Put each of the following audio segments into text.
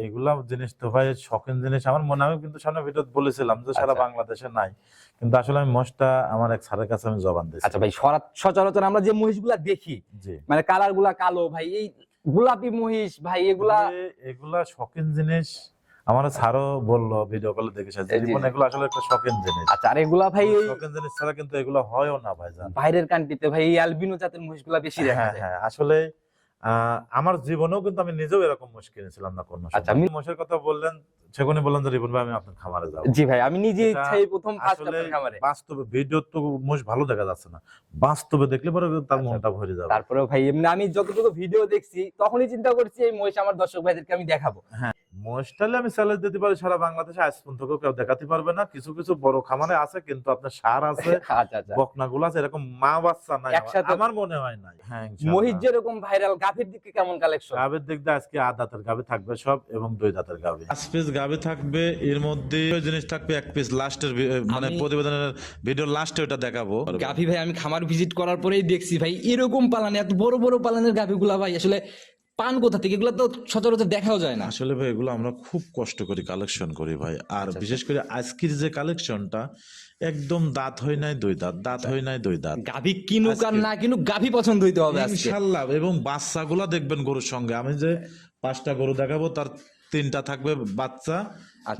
এগুলা জিনিস তো ভাই শখের জিনিস। আমার মনে আমি কিন্তু সামনে ভিডিও বলেছিলাম যে সারা বাংলাদেশে নাই, কিন্তু আসলে আমি মোষটা আমার এক স্যারের কাছে আমি জবান দিয়েছি। আচ্ছা ভাই, সচরাচর আমরা যে মহিষগুলা দেখি, জি, মানে কালার গুলা কালো ভাই, এই গোলাপি মহিষ ভাই, এগুলা এগুলা শখের জিনিস। আমার স্যারও বললো ভিডিও কলে দেখেছে জীবন এগুলো আসলে একটা শখের জিনিস। আচ্ছা, আর এগুলা ভাই শখের জিনিস ছাড়া কিন্তু এগুলো হয়ও না ভাইজান। বাইরের কান্ট্রিতে ভাই এই অ্যালবিনো জাতের মহিষগুলা বেশি দেখা হ্যাঁ যায়। হ্যাঁ, আসলে আমার জীবনেও কিন্তু আমি নিজেও এরকম মোষ কিনেছিলাম না কোনো সময়। আচ্ছা, মোষের কথা বললেন, সেখানে বললেন যে রিপন ভাই আমি আপনার খামারে যাবো। জি ভাই, আমি নিজে এটা ইচ্ছাই প্রথম ফার্স্ট আসলে আপনার খামারে। বাস্তবে ভিডিও তো মোষ ভালো দেখা যাচ্ছে না, বাস্তবে দেখলে পরে তার আচ্ছা, মনটা ভরে যাবে। তারপরেও ভাই এমনি আমি যতটুকু ভিডিও দেখছি তখনই চিন্তা করছি এই মহিষ আমার দর্শক ভাইদেরকে আমি দেখাবো। হ্যাঁ, মোষটালে আমি চ্যালেঞ্জ দিতে পারি সারা বাংলাদেশে আজ পর্যন্ত কেউ দেখাতে পারবে না। কিছু কিছু বড় খামারে আছে, কিন্তু আপনার সার আছে, আচ্ছা আচ্ছা, বকনাগুলো আছে, এরকম মা বাচ্চা নাই একসাথে আমার মনে হয় নাই। হ্যাঁ, মহিষ যেরকম ভাইরাল, গাভীর দিকে কেমন কালেকশন? গাবের দিক দিয়ে আজকে 8 দাঁতের গাবি থাকবে সব, এবং 2 দাঁতের গাবি। 5 পিস গাবি থাকবে, এর মধ্যে ওই জিনিস থাকবে 1 পিস লাস্টের, মানে প্রতিবেদনের ভিডিও লাস্টে ওটা দেখাবো। গাভী ভাই আমি খামার ভিজিট করার পরেই দেখছি ভাই এরকম পালানে, এত বড় বড় পালানের গাভীগুলা ভাই আসলে পান কোথা থেকে? এগুলো তো সচরাচর দেখাও যায় না। আসলে ভাই এগুলো আমরা খুব কষ্ট করে কালেকশন করি ভাই, আর বিশেষ করে আজকের যে কালেকশনটা একদম দাঁত হয় নাই 2 দাঁত, দাঁত হয় নাই 2 দাঁত। গাভী কিনুক আর না কিনুক, গাভী পছন্দ হইতে হবে আজকে ইনশাআল্লাহ। এবং বাচ্চাগুলা দেখবেন গরুর সঙ্গে, আমি যে 5টা গরু দেখাবো তার 3টা থাকবে বাচ্চা,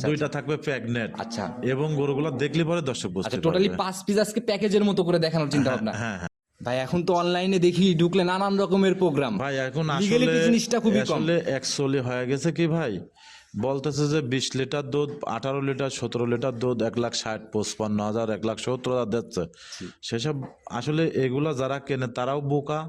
2টা থাকবে প্রেগনেন্ট। আচ্ছা, এবং গরুগুলা দেখলে পরে দর্শক বুঝতে আচ্ছা, পারবে। টোটালি 5 পিস আজকে প্যাকেজের মতো করে দেখানোর চিন্তা ভাবনা। হ্যাঁ হ্যাঁ ভাই এখন তো অনলাইনে দেখি ঢুকলে নানান রকমের প্রোগ্রাম ভাই, এখন লিগ্যালিটি আসলে জিনিসটা খুবই কম। আসলে অ্যাকচুয়ালি হয়ে গেছে কি ভাই, বলতেছে যে 20 লিটার দুধ, 18 লিটার, 17 লিটার দুধ 1,60,55,000, 1,70,000 দিচ্ছে। সেসব আসলে এগুলা যারা কেনে তারাও বোকা,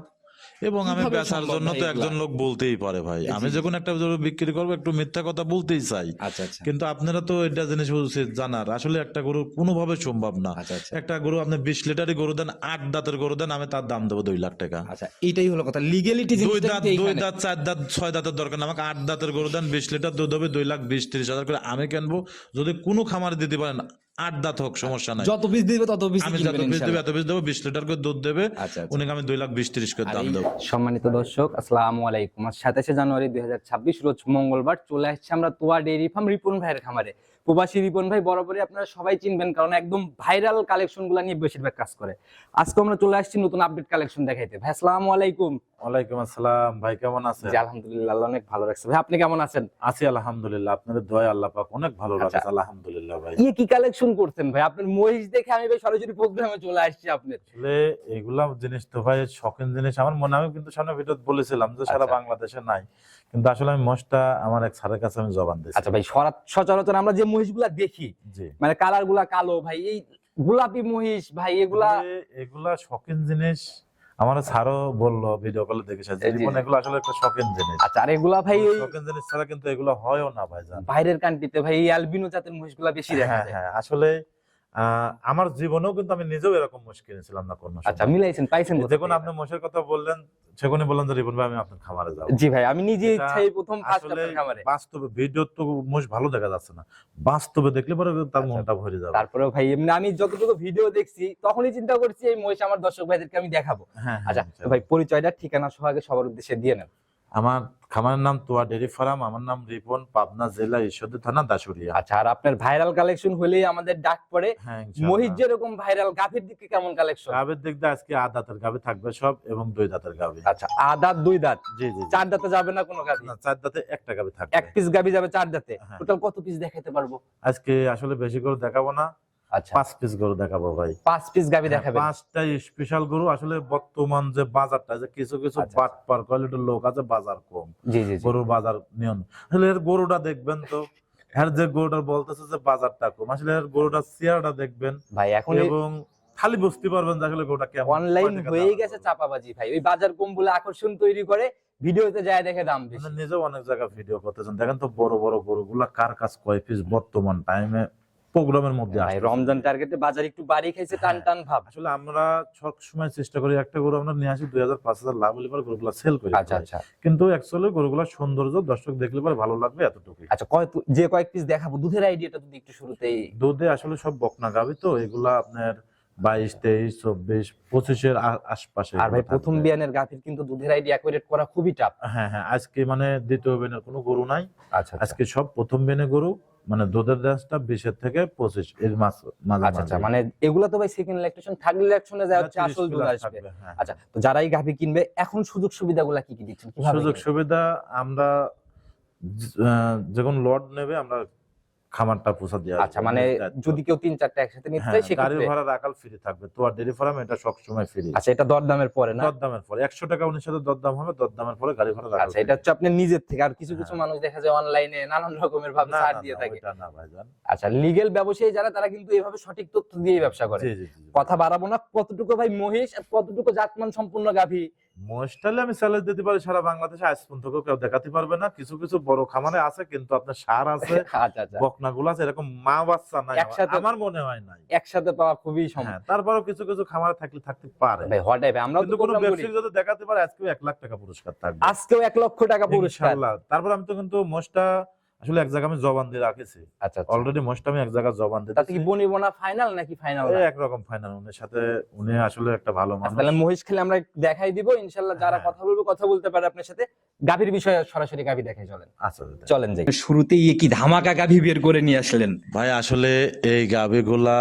এবং আমি কিভাবে বেচার সম্ভব জন্য ভাই তো এগুলা? একজন লোক বলতেই পারে ভাই, আমি যখন একটা গরু বিক্রি করবো একটু মিথ্যা কথা বলতেই চাই। আচ্ছা আচ্ছা, কিন্তু আপনারা তো এটা জিনিস উচিত জানার, আসলে একটা গরু কোনোভাবে সম্ভব না। আচ্ছা আচ্ছা, একটা গরু আপনি 20 লিটারই গরু দেন, 8 দাঁতের গরু দেন, আমি তার দাম দেবো 2 লাখ টাকা। আচ্ছা, এইটাই হলো কথা, লিগ্যালিটি 2 জিনিসটা দাঁত, কিন্তু 2 এইখানে। দাঁত, 4 দাঁত, 6 দাঁতের দরকার না, আমাকে 8 দাঁতের গরু দেন, 20 লিটার দুধ হবে, 2,20,30,000 করে আমি কিনবো। যদি কোনো খামারে দিতে পারেন 8 দাঁত হোক, সমস্যা নাই। যত পিস দিবে তত পিস আমি যত পিস দেবে এত পিস দেবো, 20 লিটার করে দুধ দেবে, আচ্ছা, আচ্ছা। উনিকে আমি 2,20,30,000 করে দাম দেবো। সম্মানিত দর্শক, আসসালামু আলাইকুম। আজ 27 জানুয়ারি 2026 রোজ মঙ্গলবার চলে আসছে আমরা তোয়া ডেইরি ফার্ম রিপন ভাইয়ের খামারে। প্রবাসী রিপন ভাই বরাবরই আপনারা সবাই চিনবেন, কারণ একদম ভাইরাল কালেকশন গুলা নিয়ে বেশিরভাগ কাজ করে। আজকে আমরা চলে আসছি নতুন আপডেট কালেকশন দেখাইতে। ভাই আসসালামু আলাইকুম। ওয়ালাইকুম আসসালাম ভাই, কেমন আছেন? জি আলহামদুলিল্লাহ, আল্লাহ অনেক ভালো রাখছে। ভাই আপনি কেমন আছেন? আছি আলহামদুলিল্লাহ, আপনাদের দয়া আল্লাহ পাক অনেক ভালো রাখছে আলহামদুলিল্লাহ ভাই। কি কালেকশন করছেন ভাই? আপনার মহিষ দেখে আমি ভাই সরাসরি প্রোগ্রামে চলে আসছি আপনার। আসলে এগুলা জিনিস তো ভাই শখের জিনিস। আমার মনে আমি কিন্তু সামনে ভিডিও বলেছিলাম যে সারা বাংলাদেশে নাই, কিন্তু আসলে আমি মোষটা আমার এক স্যারের কাছে আমি জবান দিয়েছি। আচ্ছা ভাই, সচরাচর আমরা যে মহিষগুলা দেখি, জি, মানে কালার গুলা কালো ভাই, এই গোলাপি মহিষ ভাই, এগুলা এগুলা শখের জিনিস। আমার স্যারও বললো ভিডিও কলে দেখেছে জীবন এগুলো আসলে একটা শখের জিনিস। আচ্ছা, আর এগুলা ভাই শখের জিনিস ছাড়া কিন্তু এগুলো হয়ও না ভাইজান। বাইরের কান্ট্রিতে ভাই এই অ্যালবিনো জাতের মহিষগুলা বেশি দেখা হ্যাঁ যায়। হ্যাঁ, আসলে আমার জীবনেও কিন্তু আমি নিজেও এরকম মোষ কিনেছিলাম না কোনো আচ্ছা, সময়। মিলাইছেন, পাইছেন কোথা যখন থেকে? আপনি মোষের কথা বললেন, সেখানে বললেন যে রিপন ভাই আমি আপনার খামারে যাবো। জি ভাই, আমি নিজে এটা ইচ্ছাই প্রথম ফার্স্ট আসলে আপনার খামারে। বাস্তবে ভিডিও তো মোষ ভালো দেখা যাচ্ছে না, বাস্তবে দেখলে পরে তার মনটা ভরে যাবে। তারপরেও ভাই এমনি আমি যতটুকু ভিডিও দেখছি তখনই চিন্তা করছি এই মহিষ আমার দর্শক ভাইদেরকে আমি দেখাবো। হ্যাঁ আচ্ছা হ্যাঁ, তো ভাই পরিচয়টা ঠিকানা সহ আগে সবার উদ্দেশ্যে দিয়ে নেন। আমার খামারের নাম তোয়া ডেইরি ফার্ম, আমার নাম রিপন, পাবনা জেলা ঈশ্বরদী থানা দাসুরিয়া। আচ্ছা, আর আপনার ভাইরাল কালেকশন হলেই আমাদের ডাক পড়ে। হ্যাঁ, মহিষ যেরকম ভাইরাল, গাভীর দিকে কেমন কালেকশন? গাবের দিক দিয়ে আজকে 8 দাঁতের গাবি থাকবে সব, এবং 2 দাঁতের গাবি। আচ্ছা, আদাত 2 দাঁত, জি জি, 4 দাঁতে যাবে না কোনো গাভী? না 4 দাঁতে একটা গাবি থাকবে। এক পিস গাভী যাবে 4 দাঁতে। হ্যাঁ। টোটাল কত পিস দেখাতে পারবো? আজকে আসলে বেশি গরু দেখাবো না, আচ্ছা, 5 পিস গরু দেখাবো ভাই। 5 পিস গাভী দেখাবেন। 5টা স্পেশাল গরু। আসলে বর্তমান যে বাজারটা, যে কিছু কিছু আচ্ছা, বাটপার কোয়ালিটির লোক আছে, বাজার কম, জি জি জি। গরুর বাজার নিয়ন। আসলে এর গরুটা দেখবেন তো, এর যে গরুটা বলতেছে যে বাজারটা কম, আসলে এর গরুটা চেয়ারটা দেখবেন ভাই এখন এবং খালি বুঝতে পারবেন যে আসলে গরুটা কেমন। অনলাইন কয় টাকা হয়ে দাম গেছে হবে। চাপাবাজি ভাই, ওই বাজার কম বলে আকর্ষণ তৈরি করে, ভিডিওতে যায় দেখে দাম বেশি। আপনি নিজেও অনেক জায়গায় ভিডিও করতেছেন, দেখেন তো বড় বড় গরুগুলা কার কাছ কয় পিস বর্তমান টাইমে প্রোগ্রামের মধ্যে ভাই আসে। রমজান টার্গেটে বাজার একটু বাড়ি খাইছে, টান টান ভাব। আসলে আমরা সব সময় চেষ্টা করি একটা গরু আমরা নিয়ে আসি 2,000-5,000 লাভ হলে পরে গরুগুলা সেল করি। আচ্ছা আচ্ছা কিন্তু অ্যাকচুয়ালি গরুগুলা সৌন্দর্য দর্শক দেখলে পরে ভালো লাগবে, এতটুকুই। আচ্ছা, কয়েক পিস দেখাবো, দুধের আইডিয়াটা যদি একটু শুরুতেই। দুধে আসলে সব বকনা গাভী তো, এগুলা আপনার 22, 23, 24, 25-এর আশপাশে আর ভাই এগুলো প্রথম থাকবে। বিয়ানের গাভীর কিন্তু দুধের আইডি অ্যাকুরেট করা খুবই টাফ। হ্যাঁ হ্যাঁ, আজকে মানে দ্বিতীয় বেনের কোনো গরু নাই, আচ্ছা আজকে সব প্রথম বেনে গরু, মানে দুধের রেঞ্জটা 20 থেকে 25 এর আচ্ছা আচ্ছা, মাঝামাঝি। মানে এগুলা তো ভাই সেকেন্ড ল্যাকটেশন, থার্ড ল্যাকটেশনে যায় হচ্ছে 30 আসল দুধ plus আসবে। থাকবে, হ্যাঁ। আচ্ছা, তো যারা এই গাভী কিনবে এখন সুযোগ সুবিধাগুলা কি কি দিচ্ছেন, কিভাবে সুযোগ কিনবে? সুবিধা আমরা যখন লট নেবে আমরা খামারটা পৌঁছা দিয়ে আচ্ছা, মানে যদি কেউ 3-4টা একসাথে নিতে চায় গাড়ি সেক্ষেত্রে ভাড়া রাখাল ফ্রি থাকবে, তো আর ডেরি ফার্ম এটা সবসময় ফ্রি। আচ্ছা, এটা দরদামের পরে না? দরদামের পরে 100 টাকা উনির সাথে দরদাম হবে, দরদামের পরে গাড়ি ভাড়া রাখাল আচ্ছা, এটা হচ্ছে আপনি নিজের থেকে। আর কিছু কিছু মানুষ দেখা যায় অনলাইনে নানান রকমের ভাবে ছাড় দিয়ে থাকে। না ভাইজান। আচ্ছা, লিগ্যাল ব্যবসায়ী যারা, তারা কিন্তু এভাবে সঠিক তথ্য দিয়ে ব্যবসা করে। জি জি জি। কথা বাড়াবো না, কতটুকু ভাই মহিষ আর কতটুকু জাতমান সম্পূর্ণ গাভী? মোস্টালি আমি চ্যালেঞ্জ দিতে পারি, সারা বাংলাদেশে আজ পর্যন্ত কেউ দেখাতে পারবে না। কিছু কিছু বড় খামারে আছে, কিন্তু আপনার সার আছে, আচ্ছা আচ্ছা, বকনাগুলো আছে, এরকম মা বাচ্চা নাই একসাথে- আমার মনে হয় নাই। একসাথে পাওয়া খুবই সম্ভব। হ্যাঁ, তারপরেও কিছু কিছু খামারে থাকতে পারে। ভাই হঠাৎ আমরাও তো কিন্তু কোনো প্রোগ্রাম করি, ব্যবসায়ী যদি দেখাতে পারে আজকেও 1 লাখ টাকা পুরস্কার থাকবে আজকেও 1 লক্ষ টাকা পুরস্কার। ইনশাআল্লাহ। তারপর আমি তো কিন্তু মোষটা আসলে এক জায়গায় আমি জবান দিয়ে রাখেছি আচ্ছা আচ্ছা, অলরেডি, মোষটা আমি এক জায়গায় জবান দিয়ে তাতে কি বনিব না ফাইনাল নাকি ফাইনাল? একরকম ফাইনাল। উনি সাথে উনি আসলে একটা ভালো মানুষ। তাহলে মহিষ খেলে আমরা দেখাই দিব ইনশাআল্লাহ। যারা হ্যাঁ। কথা বলবে, কথা বলতে পারে আপনার সাথে। গাভীর বিষয়ে সরাসরি গাভী দেখাই, চলেন আচ্ছা চলেন যাই। শুরুতেই কি ধামাকা গাভী বের করে নিয়ে আসলেন, ভাই, আসলে এই গাবিগুলা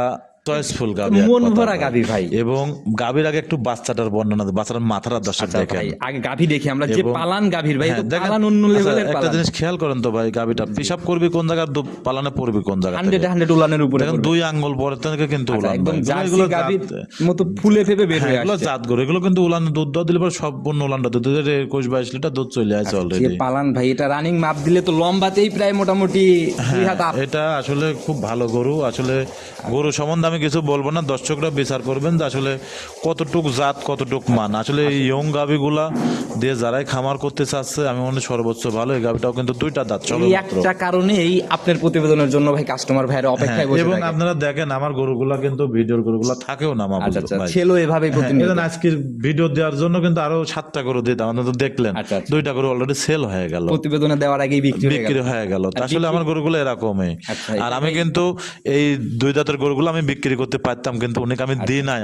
চয়েসফুল গাবি, মন ভরা গাভী ভাই। এবং গাবির আগে একটু বাচ্চাটার বর্ণনা দেন, বাচ্চাটার মাথাটা দর্শক আচ্ছা দেখেন। ভাই, আগে গাভী দেখি আমরা, যে এবং- পালান গাভীর ভাই, হ্যাঁ, তো দেখেন, পালান অন্য আচ্ছা, লেভেলের একটা পালান। জিনিস খেয়াল করেন তো ভাই, গাবিটা পিসাব করবি কোন জায়গার, পালানে পড়বি কোন জায়গা 100 উলানের উপরে দেখেন, পড়বে। 2 আঙ্গুল পরে থেকে কিন্তু আচ্ছা, উলান একদম ভাই। জার্সি এগুলো গাভীর জাত- মতো ফুলে ফেপে বের হ্যাঁ, হয়ে এগুলো আসছে। জাত গরু, এগুলো কিন্তু উলানে দুধ দেওয়া দিলে পরে সম্পূর্ণ উলানটা দুধ 21-22 লিটার দুধ চলে আসে যে অলরেডি। পালান ভাই, এটা রানিং মাপ দিলে তো লম্বাতেই প্রায় মোটামুটি 2 হাত আপ। এটা আসলে খুব ভালো গরু। আসলে গরু সম্বন্ধে আমি কিছু বলবো না, দর্শকরা বিচার করবেন যে আসলে কতটুক জাত কতটুক মান। আসলে এই ইয়ং গাভিগুলা দিয়ে যারাই খামার করতে চাচ্ছে, আমি মনে হয় সর্বোচ্চ ভালো। এই গাভিটাও কিন্তু 2টা দাঁত এই সবেমাত্র। একটা কারণেই আপনার প্রতিবেদনের জন্য ভাই কাস্টমার ভাইরা অপেক্ষায় হ্যাঁ, বসে এবং থাকে। আপনারা দেখেন আমার গরুগুলা কিন্তু ভিডিওর গরুগুলা থাকেও না মা আচ্ছা আচ্ছা, ভাই। ছেলো এভাবেই হ্যাঁ, প্রতিনিয়ত। এজন্য আজকের ভিডিও দেওয়ার জন্য কিন্তু আরো 7টা গরু দিতাম, আপনারা তো দেখলেন। আচ্ছা, আচ্ছা। 2টা গরু অলরেডি সেল হয়ে গেল, প্রতিবেদনে দেওয়ার আগেই বিক্রি হয়ে বিক্রি গেল। হয়ে গেল। আর আসলে আমার গরুগুলো এরকমই। আচ্ছা, আর এটা আমি ভাই- কিন্তু এই 2 দাঁতের গরুগুলো আমি বিক্রি করতে পারতাম, কিন্তু উনি আমি দিই নাই।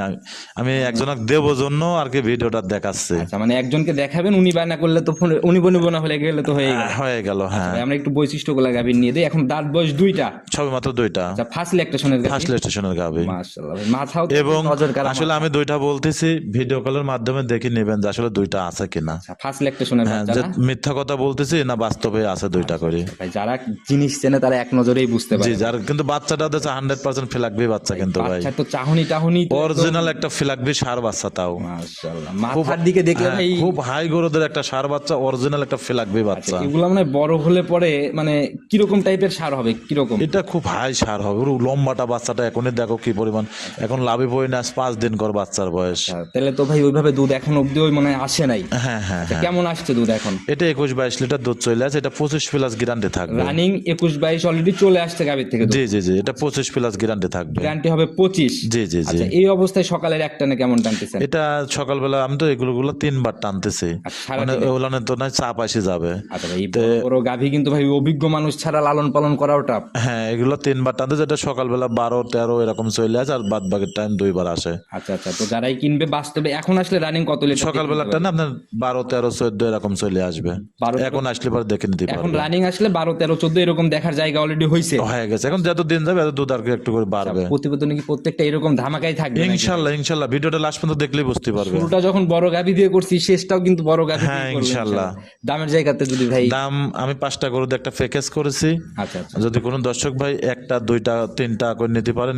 আমি একজনক দেবো জন্য আর কি ভিডিওটা দেখাচ্ছে। আচ্ছা, মানে একজনকে দেখাবেন, উনি বায়না করলে তো উনি বনিব না হলে গেলে তো হয়ে গেল। হয়ে গেল, হ্যাঁ। ভাই, আমরা একটু বৈশিষ্ট্যগুলো গাভীর নিয়ে দিই। এখন দাঁত বয়স 2টা, সবে মাত্র 2টা, আচ্ছা, ফার্স্ট ল্যাকটেশনের গাভী। ফার্স্ট স্টেশনের গাভি। মাশাআল্লাহ ভাই, মাথাও তো এবং নজর কাড়া আসলে মাথা। আমি 2টা বলতেছি, ভিডিও কলের মাধ্যমে দেখে নেবেন যে আসলে 2টা আছে কিনা। আচ্ছা, ফার্স্ট ল্যাকটেশনের হ্যাঁ, বাচ্চা যে না? মিথ্যা কথা বলতেছি না, বাস্তবে আছে 2টা করে। ভাই, যারা জিনিস চেনে তারা এক নজরেই বুঝতে জি, পারে। যার কিন্তু বাচ্চাটা হচ্ছে 100% ফিলাকবি বাচ্চা কিন্তু ভাই, বাচ্চা তো চাহনি টাহনি তো অরিজিনাল একটা ফিলাকবি সার বাচ্চা। তাও মাশাআল্লাহ, মাথার দিকে দেখলে হ্যাঁ, ভাই খুব হাই গরুদের একটা সার বাচ্চা, অরিজিনাল একটা ফিলাকবি বাচ্চা। এগুলো মানে বড় হলে পরে মানে কিরকম টাইপের সার হবে, কিরকম? এটা খুব হাই সার হবে। ওর লম্বাটা বাচ্চাটা এখনই দেখো কি পরিমাণ, এখন লাভি বই না, 5 দিন কর বাচ্চার বয়স। তাহলে তো ভাই ওইভাবে দুধ এখন অব্দি ওই মনে হয় আসে নাই। হ্যাঁ হ্যাঁ আচ্ছা, হ্যাঁ, কেমন আসছে দুধ এখন? এটা 21-22 লিটার দুধ চলে আছে। এটা 25 প্লাস গ্যারান্টি থাকবে। রানিং 21-22 অলরেডি চলে আসছে গাভীর থেকে। জি জি জি, এটা 25 প্লাস গ্যারান্টি থাকবে। গ্যারান্টি হবে 25। জি জি জি। আচ্ছা, এই অবস্থায় সকালের একটানে কেমন টানতেছেন? এটা সকালবেলা আমি তো এগুলো 3বার টানতেছি, আচ্ছা, মানে সারাদিনে? ওগুলো তো না চাপ আসে যাবে। আচ্ছা ভাই, এই বড় বড় গাভী কিন্তু ভাই অভিজ্ঞ মানুষ ছাড়া লালন পালন করাও টাফ। হ্যাঁ, এগুলো 3বার টানতে, যেটা সকালবেলা 12-13 এরকম চলে আসে, আর বাদ বাকি টাইম 2বার আসে। আচ্ছা আচ্ছা, তো যারাই কিনবে বাস্তবে এখন আসলে রানিং কত লিটার? সকালবেলাটা না আপনার 12-13-14 এরকম চলে আসবে। 12 এখন আসলে পরে দেখে নিতে এখন পারবে। রানিং আসলে 12-13-14 এরকম দেখার জায়গা অলরেডি হয়েছে। হয়ে গেছে, এখন যত দিন যাবে এত দুধ আর কি একটু করে বাড়বে। প্রতিবেদনে কি প্রত্যেকটা এরকম ধামাকাই থাকবে নাকি? ইনশাল্লাহ ইনশাল্লাহ, ভিডিওটা লাস্ট পর্যন্ত দেখলেই বুঝতে পারবে। শুরুটা যখন বড় গাভী দিয়ে করছি, শেষটাও কিন্তু বড় গাভী হ্যাঁ, দিয়ে করবো ইনশাল্লাহ। দামের জায়গাতে যদি ভাই দাম আমি 5টা গরুতে একটা প্যাকেজ করেছি। আচ্ছা আচ্ছা, যদি কোনো দর্শক ভাই 1টা 2টা 3টা করে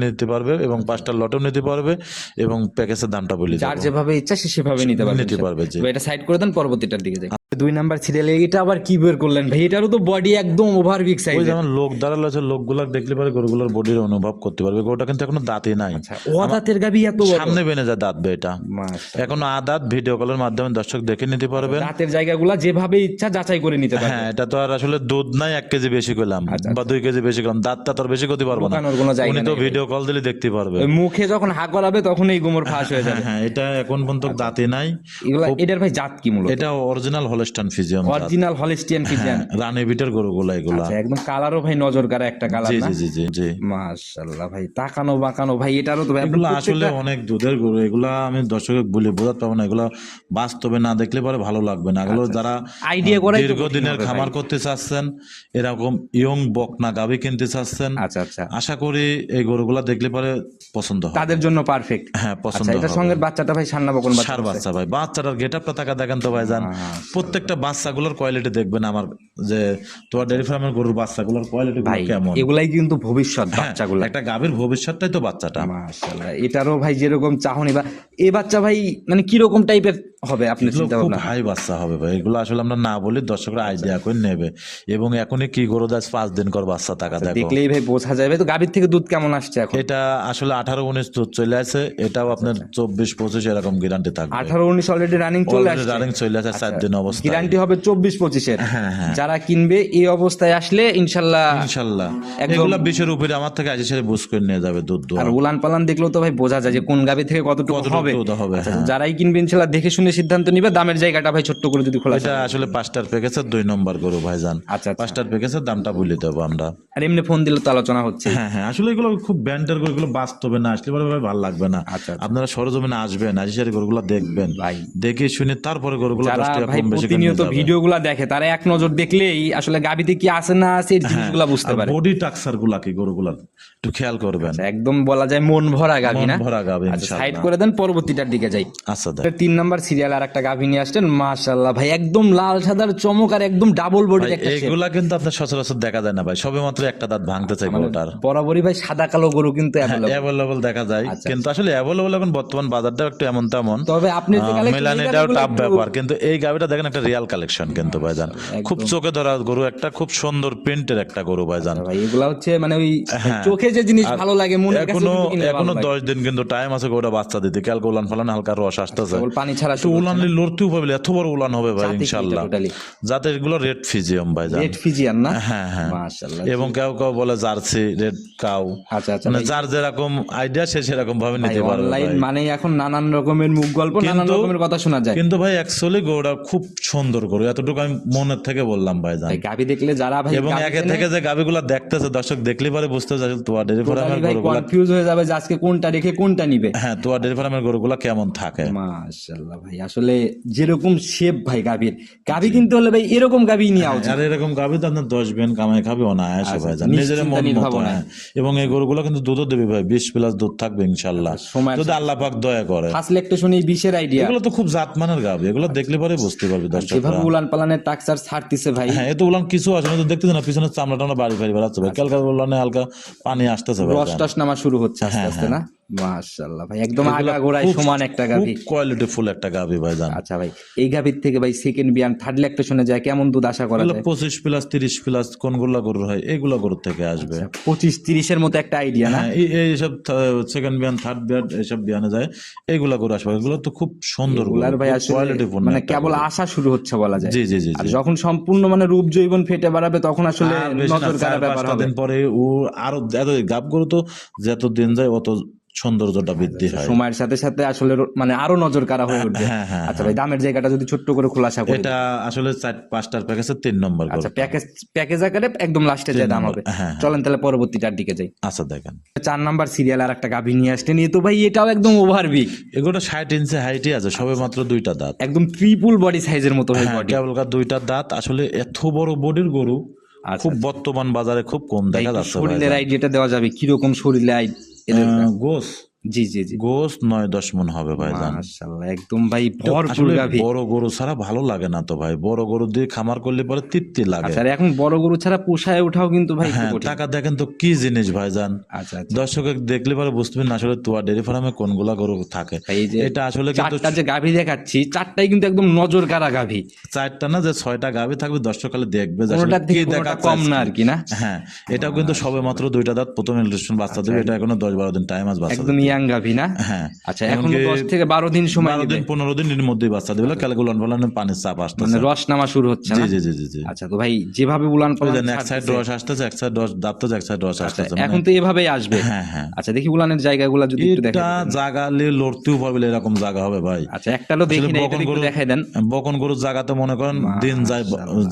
নিতে পারবে, এবং 5টা লটও নিতে পারবে, এবং প্যাকেজের দামটা বলে যার দেবো। যেভাবে ইচ্ছা সে সেভাবে নিতে পারবে। নিতে পারবে, জি। তো এটা সাইড করে দেন, পরবর্তীটার দিকে যাই। 2 নাম্বার সিরিয়ালে এটা আবার কি বের করলেন ভাই? এটারও তো বডি একদম ওভার বিগ সাইজ। ওই যেমন লোক দাঁড়ালো আছে, লোকগুলা দেখলে পারে গরুগুলোর বডির অনুভব করতে পারবে। গরুটা কিন্তু এখনো দাঁতই নাই, ওয়াদাতের গাভী এত বড়, সামনে বেনে যায় দাঁত বে, এটা মাশাআল্লাহ। এখনো আদাত। ভিডিও কলের মাধ্যমে দর্শক দেখে নিতে পারবেন। দাঁতের জায়গাগুলা যেভাবে ইচ্ছা যাচাই করে নিতে পারবে। হ্যাঁ, এটা তো আর আসলে দুধ নাই 1 কেজি বেশি করলাম বা 2 কেজি বেশি করলাম, দাঁতটা তো আর বেশি করতে পারবো না। ঢোকানোর কোনো জায়গা উনি তো নেই। ভিডিও কল দিলে দেখতে পারবে। ওই মুখে যখন হা করাবে তখন এই গোমর ফাঁস হয়ে যাবে। হ্যাঁ হ্যাঁ, এটা এখন পর্যন্ত দাঁতই নাই। এগুলা এটার ভাই জাত কি মূলত? এটা original Holstein Friesian, original Holstein Friesian. রানী বিটের গরুগুলা এগুলা। আচ্ছা, একদম কালারও ভাই নজর কাড়া একটা কালার জি না? জি জি জি জি। মাশাআল্লাহ ভাই, তাকানো বাঁকানো ভাই, এটারও তো ভাই আপনি এগুলো আসলে প্রত্যেকটা- অনেক দুধের গরু, এগুলা আমি দর্শকে বলে বোঝাতে পারবো না, এগুলো বাস্তবে না দেখলে পরে ভালো লাগবে না। এগুলো যারা আইডিয়া করাই তো কঠিন দীর্ঘদিনের হবে খামার ভাই। করতে চাচ্ছেন, এরকম ইয়ং বকনা গাভী কিনতে চাচ্ছেন, আচ্ছা আচ্ছা, আশা করি এই গরুগুলা দেখলে পরে পছন্দ হবে। তাদের জন্য পারফেক্ট। হ্যাঁ, পছন্দ আচ্ছা, এটার হবে। সঙ্গে বাচ্চাটা ভাই সান্না বকন সার বাচ্চা ভাই, বাচ্চাটার গেট আপটা টাকা দেখেন তো ভাই, যান প্রত্যেকটা বাচ্চাগুলোর কোয়ালিটি দেখবেন আমার, যে তোমার ডেয়ারি ফার্মের গরুর বাচ্চাগুলোর কোয়ালিটি ভাই, কেমন। এগুলাই কিন্তু ভবিষ্যৎ হ্যাঁ, বাচ্চাগুলো। একটা গাভীর ভবিষ্যৎটাই তো বাচ্চাটা। মাশাআল্লাহ, এটারও ভাই যেরকম চাহনি বা এই বাচ্চা ভাই মানে কিরকম টাইপের হবে আপনি এগুলো চিন্তা খুব ভাবনা? হাই বাচ্চা হবে ভাই, এগুলো আসলে আমরা না বলি দর্শকরা আইডিয়া করে নেবে। এবং এখনই কি গরু দাস 5 দিন কর বাচ্চা টাকা দেখো। দেখলেই ভাই বোঝা যায় ভাই। তো গাভীর থেকে দুধ কেমন আসছে এখন? এটা আসলে 18-19 দুধ চলে আসে, এটাও আপনার 24-25 এরকম গ্যারান্টি থাকবে। 18-19 অলরেডি রানিং চলে আসছে। রানিং চলে আসে 4 দিন অবস্থা। গ্যারান্টি হবে 24-25-এর। হ্যাঁ হ্যাঁ যারা কিনবে এই অবস্থায় আসলে ইনশাল্লাহ। ইনশাল্লাহ একদম- এগুলা 20-এর উপরে আমার থেকে আজ এসে বুঝ করে নিয়ে যাবে দুধ দোয়া। আর উলান পালান দেখলেও তো ভাই বোঝা যায় যে কোন গাভী থেকে কতটুকু কতটুকু হবে। দুধ হবে, আচ্ছা, হ্যাঁ। যারাই কিনবে ইনশাল্লাহ দেখে শুনে সিদ্ধান্ত নিবে। দামের জায়গাটা ভাই ছোট্ট করে যদি খোলা এটা আসলে 5টার প্যাকেজের 2 নম্বর গরু ভাইজান। আচ্ছা আচ্ছা। 5টার প্যাকেজের দামটা বলে দেবো আমরা। আর এমনি ফোন দিলে তো আলোচনা হচ্ছে। হ্যাঁ হ্যাঁ, আসলে এগুলো খুব ব্যান্ডের গরু, এগুলো বাস্তবে না আসলে পরে ভাই ভালো লাগবে না। আচ্ছা আচ্ছা। আপনারা সরজমিনে আসবেন, আসিসারি গরুগুলো দেখবেন, ভাই, দেখে শুনে তারপরে গরুগুলো 10 যারা টাকা ভাই কম বেশি করে প্রতিনিয়ত নিয়ে যাবে। ভিডিওগুলো দেখে তারা এক নজর দেখলেই আসলে গাভীতে কি আছে না আছে এই জিনিসগুলো বুঝতে পারে। বডি টাক্সার গুলা কি গরুগুলার একটু খেয়াল করবেন। একদম বলা যায় মন ভরা গাভী মন না? ভরা গাভী আচ্ছা, সাইড ইনশাআল্লাহ। করে দেন, পরবর্তীটার দিকে যাই। আচ্ছা দেখ 3 নাম্বার সিরিয়াল আর একটা গাভী নিয়ে আসছেন। মাশাআল্লাহ ভাই, একদম লাল সাদার চমক আর একদম ডাবল বডির ভাই, একটা shape। এগুলা কিন্তু আপনার সচরাচর দেখা যায় না ভাই, সবে মাত্র একটা দাঁত ভাঙতে চাই গরুটার। বরাবরই ভাই সাদা কালো গরু কিন্তু available। অ্যাভেলেবল দেখা যায়, আচ্ছা, কিন্তু আসলে অ্যাভেলেবল এখন বর্তমান বাজারটা একটু এমন তেমন, তবে আপনি যে collection মেলানিটাও এই টাফ গাভীগুলো ব্যাপার। কিন্তু এই গাভিটা দেখেন একটা রিয়াল কালেকশন কিন্তু ভাইজান, খুব চোখে ধরা গরু, একটা খুব সুন্দর প্রিন্টের একটা গরু ভাইজান। ভাই এগুলা হচ্ছে মানে ওই চোখে যে জিনিস ভালো লাগে মনের কাছে এখনো কিন্তু কিনলে ভালো এখনো লাগে। 10 দিন কিন্তু টাইম আছে গরুটা বাচ্চা দিতে। কালকে উলান ফালান হালকা রস আসতেছে, কেবল পানি ছাড়া একটু উলান লড়তেও পারবে, এত বড় উলান হবে ভাই জাতে কি ইনশাআল্লাহ। এটা totally? যাতে এগুলো রেড ফিজিয়াম ভাইজান। রেড ফিজিয়ান না? হ্যাঁ হ্যাঁ, মাশাআল্লাহ। এবং কেউ কেউ বলে জার্সি রেড কাউ, আচ্ছা আচ্ছা মানে ভাই, যার যেরকম আইডিয়া সে সেরকম ভাবে নিতে পারবে অনলাইন ভাই। মানে এখন নানান রকমের মুখ গল্প, নানান কিন্তু- রকমের কথা শোনা যায়। কিন্তু ভাই অ্যাকচুয়ালি গরুটা খুব সুন্দর গরু, এতটুকু আমি মনের থেকে বললাম ভাইজান। ভাই গাভী দেখলে যারা ভাই এবং একে থেকে যে গাভিগুলা দেখতেছে দর্শক দেখলে পরে বুঝতে যাচ্ছে তোয়া ডেরি ফার্মের ভাই গরুগুলা, কনফিউজ হয়ে যাবে যে আজকে কোনটা রেখে কোনটা নিবে। হ্যাঁ তোয়া ডেরি ফার্মের গরুগুলা কেমন থাকে। মাশাআল্লাহ ভাই, আসলে যেরকম শেপ ভাই গাভীর, গাভী কিনতে হলে ভাই এরকম গাভী নিয়ে আউট। আর এরকম গাভি তো আপনার 10 বেন কামাই খাবে অনায়াসে ভাইজান, নিজের মন নিশ্চিন্তে মতো। নির্ভাবনায়। হ্যাঁ। এবং এই গরুগুলো কিন্তু দুধও দেবে ভাই, 20+ দুধ থাকবে ইনশাল্লাহ, সময়ের যদি আল্লাহ পাক দয়া করে। ফার্স্ট লেকটেশনে 20-এর আইডিয়া। এগুলো তো খুব জাতমানের গাভি, এগুলো দেখলে পরে বুঝতে পারবে দর্শকরা। যেভাবে উলান পালানের টাকচার ছাড়তিছে ভাই, হ্যাঁ, এ তো উলান কিছু আসে না, তো দেখতে না পিছনে চামড়া টামড়া বাড়ি ফাড়ি বেড়াচ্ছে ভাই, কালকা উলানে হালকা পানি আসতেছে ভাই। রস টস নামা শুরু হচ্ছে আস্তে আস্তে না? মাশাআল্লাহ ভাই, একদম আগা গোড়ায় সমান একটা গাভী। কোয়ালিটি ফুল একটা গাভি ভাইজান। আচ্ছা ভাই, এই গাভীর থেকে ভাই সেকেন্ড বিয়ান থার্ড ল্যাকটেশনে যায় কেমন দুধ আশা করা এগুলো যায়? 25+, 30+ কোনগুলা গরুর হয়, এগুলা গরুর থেকে আসবে। 25-30-এর মতো একটা আইডিয়া না? হ্যাঁ, এইসব সেকেন্ড বিয়ান থার্ড বিয়ান এইসব বিয়ানে যায়, এগুলা গরু আসবে। এগুলো তো খুব সুন্দর গরু, এগুলার ভাই আসলে কোয়ালিটি ফুল, মানে কেবল আসা শুরু হচ্ছে বলা যায়। জি জি জি আর জি। যখন সম্পূর্ণ মানে রূপ জৈবন ফেটে বাড়াবে তখন আসলে আর বেশি না, নজর কাড়া ব্যাপার 4-5টা হবে। দিন পরে ও আরো এত গাব গরু তো যত দিন যায় অত সৌন্দর্যটা বৃদ্ধি হয়। সময়ের সাথে সাথে আসলে মানে আরো নজর কাড়া হয়ে উঠবে। হ্যাঁ হ্যাঁ, আচ্ছা ভাই, দামের জায়গাটা যদি ছোট্ট করে খোলাসা করি। এটা আসলে 4-5টার প্যাকেজের 3 নম্বর গরু। আচ্ছা, প্যাকেজ আকারে একদম লাস্টে যে দাম হবে। হ্যাঁ, চলেন তাহলে পরবর্তীটার দিকে যাই। আচ্ছা দেখেন 4 নাম্বার সিরিয়াল আর একটা গাভী নিয়ে আসলেন, এই তো ভাই এটাও একদম ওভার বিগ, এগুলো 60 ইঞ্চি হাইটই আছে, সবে মাত্র 2টা দাঁত। একদম ট্রিপল বডি সাইজের মতো ভাই হ্যাঁ, বডি। কেবলকার 2টা দাঁত। আসলে এত বড় বডির গরু আচ্ছা, খুব বর্তমান বাজারে খুব কম দেখা যাচ্ছে শরীরের আইডিয়াটা দেওয়া যাবে কিরকম শরীরে গোস জি জি জি, গোস 9-10 মণ হবে ভাইজান। মাশাআল্লাহ একদম ভাই ভরপুর আসলে গাভী। বড় গরু ছাড়া ভালো লাগে না তো ভাই, বড় গরু দিয়ে খামার করলে পরে তৃপ্তি লাগে। আচ্ছা, আর এখন বড় গরু ছাড়া পোষায় ওঠাও কিন্তু ভাই একটু হ্যাঁ, কঠিন। টাকা দেখেন তো কি জিনিস ভাইজান। আচ্ছা আচ্ছা, দর্শক দেখলে পরে বুঝতে পারেন আসলে তোয়া ডেরি ফার্মে কোনগুলা গরু থাকে। এই যে এটা আসলে কিন্তু 4টা যে গাভী দেখাচ্ছি 4টাই কিন্তু একদম নজর কাড়া গাভী, 4টা না যে 6টা গাভি থাকবে, দর্শক খালি দেখবে যে আসলে কোনোটার থেকে কি কোনোটা দেখাচ্ছে কম না আজকে। আর কি না? হ্যাঁ, এটাও কিন্তু সবে মাত্র 2টা দাঁত, প্রথম ইলেকট্রেশন বাচ্চা দেবে, এটা এখনো 10-12 দিন টাইম আছে বাচ্চা একদম দিতে। ইয়াং গাভী না? হ্যাঁ আচ্ছা এখন 10 থেকে 12 দিন সময় 12 নেবে, দিন 15 দিনের মধ্যেই বাচ্চা দিবে, ক্যালকুলন ফলানের পানির চাপ মানে আসতেছে। রস নামা শুরু হচ্ছে জি না? জি জি জি জি। আচ্ছা তো ভাই যেভাবে উলান ওই পালান যে এক সাইড ছাড়তেছে, রস আসতেছে, এক সাইড রস দাঁততেছে, এক সাইড রস আসতেছে, এখন তো এভাবেই আসবে। হ্যাঁ হ্যাঁ। আচ্ছা দেখি উলানের জায়গাগুলো যদি একটু এটা দেখাই। জায়গা নিয়ে লড়তেও পারবে না, এরকম জায়গা হবে ভাই। আচ্ছা একটাও দেখি না, এটা বকন একটু গরু দেখাই দেন। বকন গরুর জায়গাতে মনে করেন দিন যায়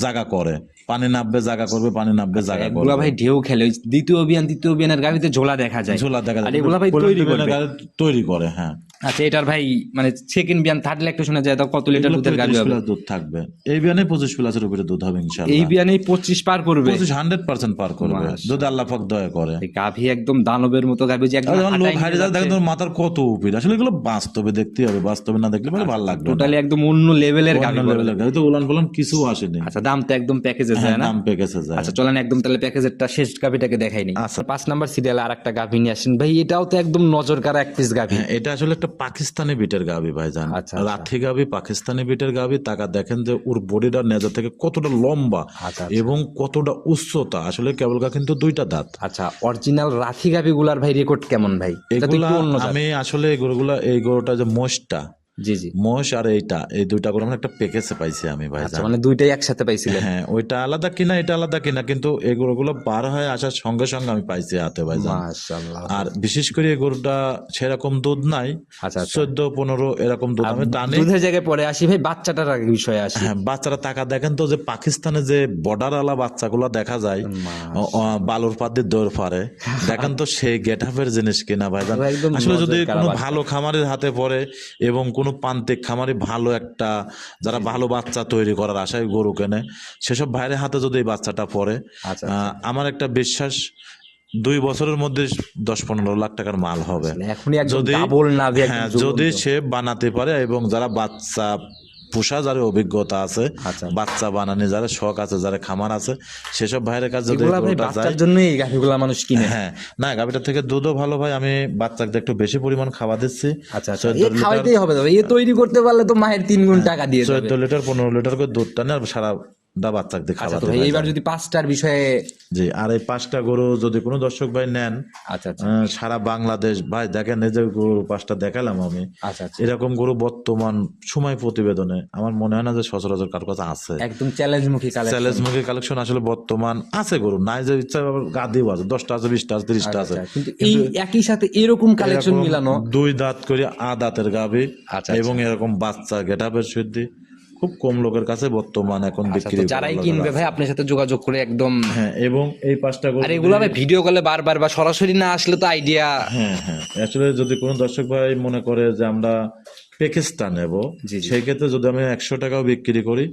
জায়গা করে, পানি নামবে জায়গা করবে, পানি নামবে জায়গা করবে। এগুলা ভাই ঢেউ খেলে, ওই দ্বিতীয় অভিযান তৃতীয় অভিযানের গাভিতে ঝোলা দেখা যায়, ঝোলা দেখা আর যায়, এগুলা ভাই তৈরি করবে। তৈরি করে হ্যাঁ। আচ্ছা এটার ভাই মানে সেকেন্ড বিয়ান থার্ড একটু শোনা যায়, তো কত লিটার এগুলো দুধের গাভি 35 হবে? প্লাস দুধ থাকবে, এই বিয়ানে 25 প্লাসের উপরে দুধ হবে ইনশাআল্লাহ। এই বিয়ানেই 25 পার করবে? 100% পার করবে যদি আল্লাহ পাক দয়া করে। এই গাভি একদম দানবের মতো গাভি, যে একদম যখন লোক হারিয়ে যায় দেখেন তোর মাথার কত উপরে, আসলে এগুলো বাস্তবে দেখতে হবে, বাস্তবে না দেখলে মানে ভালো লাগবে না। টোটালি একদম অন্য লেভেলের গাভি। অন্য লেভেলের গাড়ি তো উলান পালান কিছু আসেনি। আচ্ছা দাম তো একদম প্যাকেজে যায় না? দাম পেকেছে যায়। আচ্ছা চলেন একদম তাহলে প্যাকেজেরটা শেষ গাভিটাকে দেখাই নি। আচ্ছা। 5 নাম্বার সিরিয়ালে আরেকটা গাভি নিয়ে আসেন ভাই, এটাও তো একদম নজর কাড়া এক পিস গাভি। হ্যাঁ, এটা আসলে একটা পাকিস্তানি বিটের গাভি ভাই জান। আচ্ছা, লাঠি গাভি, পাকিস্তানি বিটের গাভি। টাকা দেখেন যে ওর বডিটা নেজা থেকে কতটা লম্বা আচ্ছা, এবং কতটা উচ্চতা, আসলে কেবলকা কিন্তু 2টা দাঁত। আচ্ছা অরিজিনাল রাথি গাভি গুলার ভাই রেকর্ড কেমন ভাই? এটা তো এগুলা একটু অন্য জাত। আমি আসলে এই গরুগুলা, এই গরুটা যে মোষটা, জি জি। মোষ আর এইটা, এই দুইটা গরু মানে একটা প্যাকেজে পাইছি আমি ভাই আচ্ছা জান। মানে দুইটাই একসাথে পাইছিলেন? হ্যাঁ, ওইটা আলাদা কিনা এটা আলাদা কিনা, কিন্তু এই গরুগুলো বার হয়ে আসার সঙ্গে সঙ্গে আমি পাইছি হাতে ভাই জান। মাশাআল্লাহ। আর বিশেষ করে এই গরুটা সেরকম দুধ নাই, আচ্ছা, 14-15 এরকম দুধ আমি টানি। দুধের জায়গায় পরে আসি ভাই, বাচ্চাটার আগে বিষয়ে আসি। হ্যাঁ, বাচ্চারা টাকা দেখেন তো, যে পাকিস্তানে যে বর্ডার আলা বাচ্চাগুলো দেখা যায় বালুর পাত দিয়ে দৌড় পারে, দেখেন তো সেই গেট আপের জিনিস কিনা ভাই জান। একদম আসলে যদি নজর কাড়া কোনো বাচ্চা। ভালো খামারের হাতে পড়ে এবং কোনো প্রান্তিক খামারি ভালো একটা, যারা ভালো বাচ্চা তৈরি করার আশায় গরু কেনে, সেসব ভাইয়ের হাতে যদি এই বাচ্চাটা পড়ে, আচ্ছা, আমার একটা বিশ্বাস 2 বছরের মধ্যে 10-15 লাখ টাকার মাল হবে। এখনই একদম যদি ডাবল না দিয়ে হ্যাঁ, একদম যদি ঝুলন্ত। সে বানাতে পারে এবং যারা বাচ্চা পোষা, যারা অভিজ্ঞতা আছে, আচ্ছা। বাচ্চা বানানি যারা শখ আছে, যারা খামার আছে, সেসব ভাইয়ের কাছে যদি এগুলা ভাই গরুটা বাচ্চার যায়। জন্য এই গাভিগুলা মানুষ কিনে। হ্যাঁ, না গাভিটা থেকে দুধও ভালো ভাই। আমি বাচ্চাকে একটু বেশি পরিমাণ খাওয়া দিচ্ছি। আচ্ছা আচ্ছা, 14 এই খাওয়াইতেই হবে তবে, এ তৈরি করতে পারলে তো মায়ের 3 গুণ টাকা দিয়ে দেবে। 14 লিটার 15 লিটার করে দুধ টানে, আর সারা দা বাচ্চাকে দিয়ে আচ্ছা খাওয়াতে তো ভাই হয়। এইবার যদি 5টার বিষয়ে। জি, আর এই 5টা গরু যদি কোনো দর্শক ভাই নেন, আচ্ছা আচ্ছা সারা বাংলাদেশ ভাই দেখেন, এই যে গরু 5টা দেখালাম আমি, আচ্ছা আচ্ছা, এরকম গরু বর্তমান সময় প্রতিবেদনে আমার মনে হয় না যে সচরাচর কার কাছে আছে। একদম চ্যালেঞ্জমুখী কালেকশন। চ্যালেঞ্জমুখী কালেকশন আসলে বর্তমান আছে গরু, নাই যে ইচ্ছা আবার গাদিও আছে, 10টা আছে, 20টা আছে, 30টা আছে। কিন্তু এই একই সাথে এরকম কালেকশন এরকম মিলানো। 2 দাঁত করে দাঁতের গাভী আচ্ছা, এবং এরকম বাচ্চা গেটাপের সিদ্ধি খুব কম লোকের কাছে বর্তমান এখন আচ্ছা, বিক্রি তো করা যারাই লাগে। কিনবে ভাই আপনার সাথে যোগাযোগ করে একদম। হ্যাঁ, এবং এই 5টা গরু আর এগুলো ভাই ভিডিও কলে বারবার বা সরাসরি না আসলে তো আইডিয়া। হ্যাঁ হ্যাঁ, আসলে যদি কোনো দর্শক ভাই মনে করে যে আমরা প্যাকেজটা নেব, জি, জি। সেই ক্ষেত্রে যদি আমি 100 টাকাও বিক্রি করি,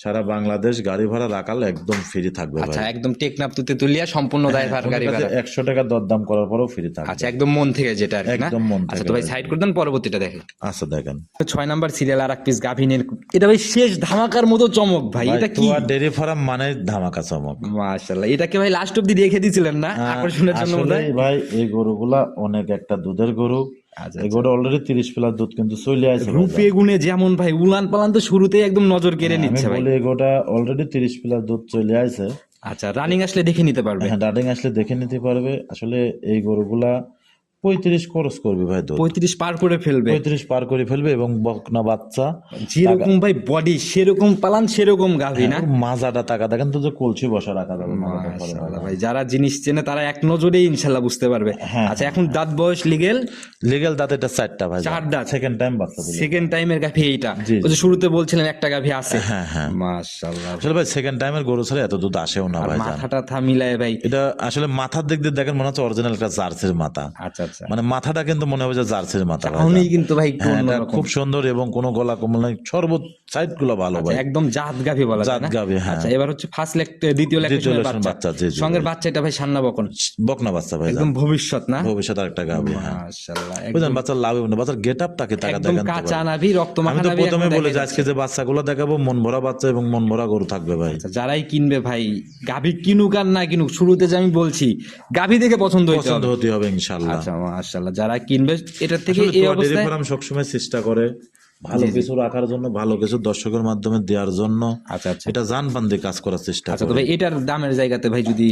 সারা বাংলাদেশ গাড়ি ভাড়া রাখাল একদম ফ্রি থাকবে ভাই। আচ্ছা একদম টেকনাফ তুলিয়া সম্পূর্ণ দায়ভার গাড়ি ভাড়া। 100 টাকা দরদাম করার পরেও ফ্রি থাকবে। আচ্ছা একদম মন থেকে যেটা আর কি না? একদম মন আচ্ছা থেকে তো ভাই ভাই। সাইড করে দেন, পরবর্তীটা দেখেন। আচ্ছা দেখেন 6 নাম্বার সিরিয়াল আর এক পিস গাভিনের, এটা ভাই শেষ ধামাকার মতো চমক ভাই, এটা কি? ডেরি ফার্ম মানে ধামাকা চমক। মাশাআল্লাহ, এটাকে ভাই লাস্ট অবধি রেখে দিয়েছিলেন না আকর্ষণের জন্য আসলে বোধহয়? ভাই এই গরুগুলা অনেক একটা দুধের গরু। আচ্ছা, এই গরু অলরেডি 30 প্লাস দুধ কিন্তু চলে আসছে। রূপে গুণে যেমন ভাই, উলান পালান তো শুরুতেই একদম নজর কেড়ে আমি নিচ্ছে ভাই। বলি এই গরুটা অলরেডি 30 প্লাস দুধ চলে আসছে। আচ্ছা রানিং আসলে দেখে নিতে পারবে। হ্যাঁ, ডাটিং আসলে দেখে নিতে পারবে। আসলে এই গরুগুলা 35 খরচ করবে ভাই দুধ, 35 পার করে ফেলবে। 35 পার করে ফেলবে এবং বকনা বাচ্চা যেরকম ভাই বডি সেরকম পালান সেরকম গাভি না? মাজাটা টাকা দেখেন তো, যে কলসি বসা রাখা যাবে মাজাটা পরে। মাশাআল্লাহ ভাই, যারা জিনিস চেনে তারা এক নজরেই ইনশাআল্লাহ বুঝতে পারবে। হ্যাঁ, আচ্ছা এখন দাঁত বয়স লিগেল লিগ্যাল দাঁত এটা 4টা ভাই, 4 দাঁত। সেকেন্ড টাইম বাচ্চা দিল। সেকেন্ড টাইমের গাভি এইটা? জি, ওই যে শুরুতে বলছিলেন একটা গাভি আছে। হ্যাঁ হ্যাঁ, মাশাআল্লাহ। আসলে ভাই সেকেন্ড টাইমের গরু ছাড়া এত দুধ আসেও না আর ভাই জান। মাথাটা মিলায় ভাই। এটা আসলে মাথার দিক দিয়ে দেখেন মনে হচ্ছে অরিজিনাল একটা জার্সির মাথা, আচ্ছা আচ্ছা, মানে মাথাটা কিন্তু মনে হবে যে জার্সির মাথা ভাই উনি জান। কিন্তু ভাই একটু হ্যাঁ, এটা অন্যরকম। খুব সুন্দর এবং কোনো গলা কমল নাই, সর্বোচ্চ সাইড গুলো ভালো ভাই। একদম জাত গাভি বলা যায় জাত না? গাভী, হ্যাঁ। আচ্ছা এবার হচ্ছে ফার্স্ট দ্বিতীয় দ্বিতীয় লেকশনের লেকশনের বাচ্চা, জি, জি, সঙ্গের ভাই। বাচ্চা, এটা ভাই সান্না বকন, বকনা বাচ্চা ভাই জান। একদম ভবিষ্যৎ না? ভবিষ্যৎ আরেকটা গাভী, হ্যাঁ। মাশাআল্লাহ, বুঝলেন বাচ্চার লাভ হবে না, বাচ্চার গেট আপটাকে টাকা একদম দেখেন তো কাঁচা ভাই। নাভি, রক্ত আমি মাখা তো নাভি। প্রথমে এখন বলে দেখা যে আজকে যে বাচ্চাগুলো দেখাবো মন ভরা বাচ্চা এবং মন ভরা গরু থাকবে ভাই। যাচ্ছে। যারাই কিনবে ভাই, গাভি কিনুক আর না কিনুক, শুরুতে যে আমি বলছি গাভি দেখে পছন্দ হইতে পছন্দ হবে। হতে হবে ইনশাআল্লাহ। আচ্ছা মাশাআল্লাহ, যারা কিনবে এটার থেকে আসলে এই তোয়া ডেইরি অবস্থায়। ফার্ম সবসময় চেষ্টা করে ভালো কিছু রাখার জন্য, ভালো কিছু দর্শকের মাধ্যমে দেওয়ার জন্য, আচ্ছা আচ্ছা এটা জান বান দিয়ে কাজ করার চেষ্টা আচ্ছা। তো করি। ভাই এটার দামের জায়গাতে ভাই যদি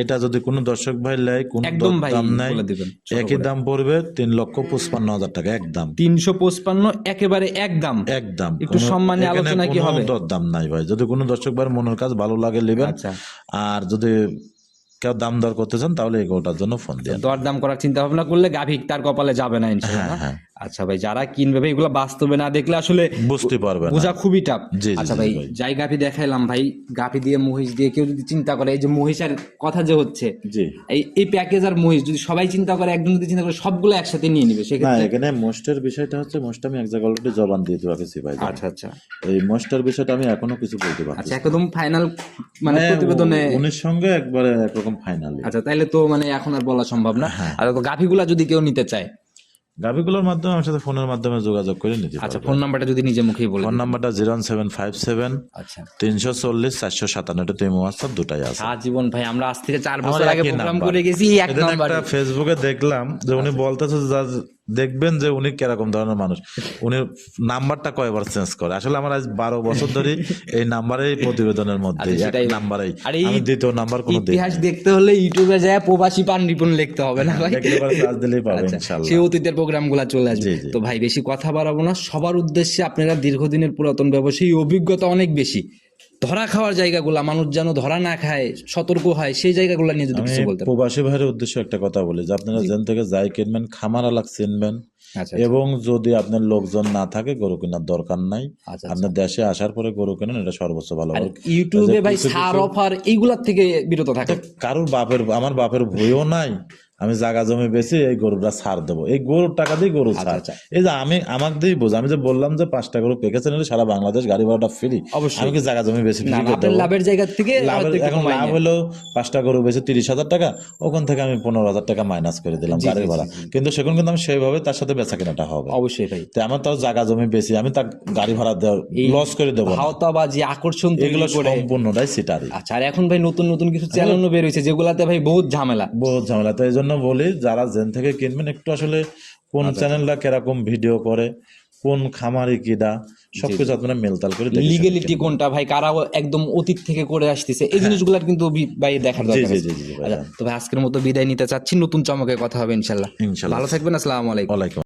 এটা যদি কোনো দর্শক ভাই লেয়, কোনো একদম ভাই দাম নাই, বলে দিবেন একই দাম পড়বে 3,55,000 টাকা একদম। 355 একেবারে একদম। একদম একটু সম্মানী আলোচনা কি হবে? দাম নাই ভাই, যদি কোনো দর্শক ভাই মনের কাজ ভালো লাগে নেবেন। আচ্ছা, আর যদি কেউ দাম দর করতে চান তাহলে এই গরুটার জন্য ফোন দিয়ে। দরদাম করার চিন্তা ভাবনা করলে গাভী তার কপালে যাবে না ইনশাআল্লাহ। হ্যাঁ। আচ্ছা ভাই, যারা কিনবে ভাই এগুলো বাস্তবে না দেখলে আসলে বুঝতে পারবে না। বোঝা খুবই টাফ। জি, জি, আচ্ছা জি, ভাই, ভাই। যাই গাভী দেখাইলাম ভাই, গাভী দিয়ে মহিষ দিয়ে কেউ যদি চিন্তা করে, এই যে মহিষের কথা যে হচ্ছে, জি। এই প্যাকেজ আর মহিষ যদি সবাই চিন্তা করে, একজন যদি চিন্তা করে সবগুলো একসাথে নিয়ে নিবে না, সেক্ষেত্রে। এখানে মোস্টের বিষয়টা হচ্ছে, মোস্ট আমি এক জায়গায় অলরেডি জবান দিয়ে রাখেছি ভাই। আচ্ছা আচ্ছা এই মোস্টের বিষয়টা আমি এখনো কিছু বলতে পারছি আচ্ছা, একদম ফাইনাল মানে প্রতিবেদনে। উনির সঙ্গে একবারে একরকম ফাইনালি। আচ্ছা, তাইলে তো মানে এখন আর বলা সম্ভব না। আর তো গাভীগুলা যদি কেউ নিতে চায়, গাভিগুলোর মাধ্যমে আমার সাথে ফোনের মাধ্যমে যোগাযোগ করে নিতে আচ্ছা পারবে। ফোন নাম্বারটা যদি নিজে মুখেই বলে ফোন দিন। নাম্বারটা 01757 আচ্ছা 340 457, এটা তুমি হোয়াটসঅ্যাপ দুটাই আছে। জীবন ভাই, আমরা আজ থেকে 4 বছর আমার আগে একই প্রোগ্রাম নাম্বার। করে গেছি এক এদিন নাম্বারে। একটা ফেসবুকে দেখলাম যে উনি বলতেছে, দেখবেন যে উনি কিরকম ধরনের মানুষ, উনি নাম্বারটা কয়বার চেঞ্জ করে। আসলে আমার আজ 12 বছর ধরে এই নাম্বারেই প্রতিবেদনের মধ্যে আচ্ছা, এক সেটাই। নাম্বারেই, আর এই আমি দ্বিতীয় নাম্বার কোনো দিই ইতিহাস দেখতে হলে ইউটিউবে যায় প্রবাসী পান রিপন লিখতে হবে না ভাই? দেখলে পরে সার্চ দিলেই পাবে আচ্ছা, ইনশাআল্লাহ। সেই অতীতের প্রোগ্রামগুলো চলে আসবে। জি, জি। তো ভাই বেশি কথা বাড়াবো না, সবার উদ্দেশ্যে, আপনারা দীর্ঘদিনের পুরাতন ব্যবসায়ী, অভিজ্ঞতা অনেক বেশি, ধরা খাওয়ার জায়গাগুলা, মানুষ যেন ধরা না খায়, সতর্ক হয়, সেই জায়গাগুলো নিয়ে যদি আমি কিছু বলতে। প্রবাসী ভাইয়ের উদ্দেশ্যে একটা কথা বলি যে আপনারা যেন থেকে যাই কিনবেন, খামার আলাক চিনবেন। আচ্ছা এবং যদি আপনার লোকজন না থাকে, গরু কেনার দরকার নাই। আচ্ছা, আপনার দেশে আসার পরে গরু কেনেন, এটা সর্বোচ্চ ভালো আর হবে। ইউটিউবে ভাই সার অফার এইগুলার থেকে বিরত থাকে। কারোর আমার বাপের ভয়ও নাই, আমি জায়গা জমি বেশি এই গরুটা ছাড় দেবো, এই গরুর টাকা দিয়ে গরু ছাড়। আচ্ছা। এই যে আমাকে দিয়ে বোঝ, আমি যে বললাম যে 5টা গরু পেকেছে নিলে সারা বাংলাদেশ গাড়ি ভাড়াটা ফ্রি, অবশ্যই। আমি কি জায়গা জমি বেশি না, ফ্রি করে আপনার দেবো? লাভের জায়গা থেকে এখন লাভ হলো 5টা গরু বেশি 30,000 টাকা, ওখান থেকে আমি 15,000 টাকা মাইনাস করে দিলাম গাড়ি ভাড়া, কিন্তু সেখানে কিন্তু আমি সেইভাবে তার সাথে বেচা কেনাটা হবে। অবশ্যই ভাই, তো আমার তাও জায়গা জমি বেশি, আমি তার গাড়ি ভাড়া লস করে দেবো না। ভাওতাবাজি, আকর্ষণ এগুলো তৈরি করে। সম্পূর্ণটাই সিটারি। আচ্ছা, আর এখন ভাই নতুন নতুন কিছু চ্যানেলও বের হয়েছে যেগুলাতে ভাই বহুত ঝামেলা। বহুত ঝামেলা। তো এই জন্য বলি, যারা জেন থেকে কিনবেন একটু আসলে কোন চ্যানেলটা কিরকম ভিডিও করে, কোন খামারি কিডা, সবকিছু আপনারা মেলতাল করে দেখে লিগ্যালিটি কোনটা ভাই, কারা একদম অতীত থেকে করে আসতেছে, এই জিনিসগুলো কিন্তু ভাই দেখার জি, দরকার জি, আছে। জি, জি, ভাই। আচ্ছা, তো ভাই আজকের মতো বিদায় নিতে চাচ্ছি, নতুন চমকে কথা হবে ইনশাল্লাহ। ইনশাল্লাহ। ভালো থাকবেন, আসসালামু আলাইকুম। ওয়ালাইকুম